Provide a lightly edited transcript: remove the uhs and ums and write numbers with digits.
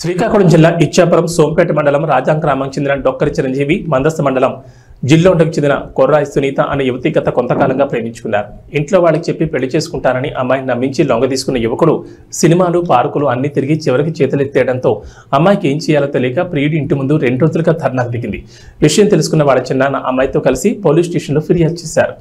శ్రీకాకుళం జిల్లా ఇచ్చాపురం సోంపేట మండలం రాజాం గ్రామానికి చెందిన డొక్కరి చిరంజీవి మందస్త మండలం జిల్లోండకు చెందిన కొర్రాయి సునీత అనే యువతి గత కొంతకాలంగా ప్రేమించుకున్నారు. ఇంట్లో వాళ్ళకి చెప్పి పెళ్లి చేసుకుంటానని అమ్మాయిని నమ్మించి లొంగ తీసుకున్న యువకుడు సినిమాలు పార్కులు అన్ని తిరిగి చివరికి చేతులెత్తేయడంతో అమ్మాయికి ఏం చేయాలో తెలియక ప్రియుడి ఇంటి ముందు 2 రోజులుగా ధర్నాకు దిగింది. విషయం తెలుసుకున్న వాళ్ళ చిన్నాన్న అమ్మాయితో కలిసి పోలీస్ స్టేషన్లో ఫిర్యాదు చేశారు.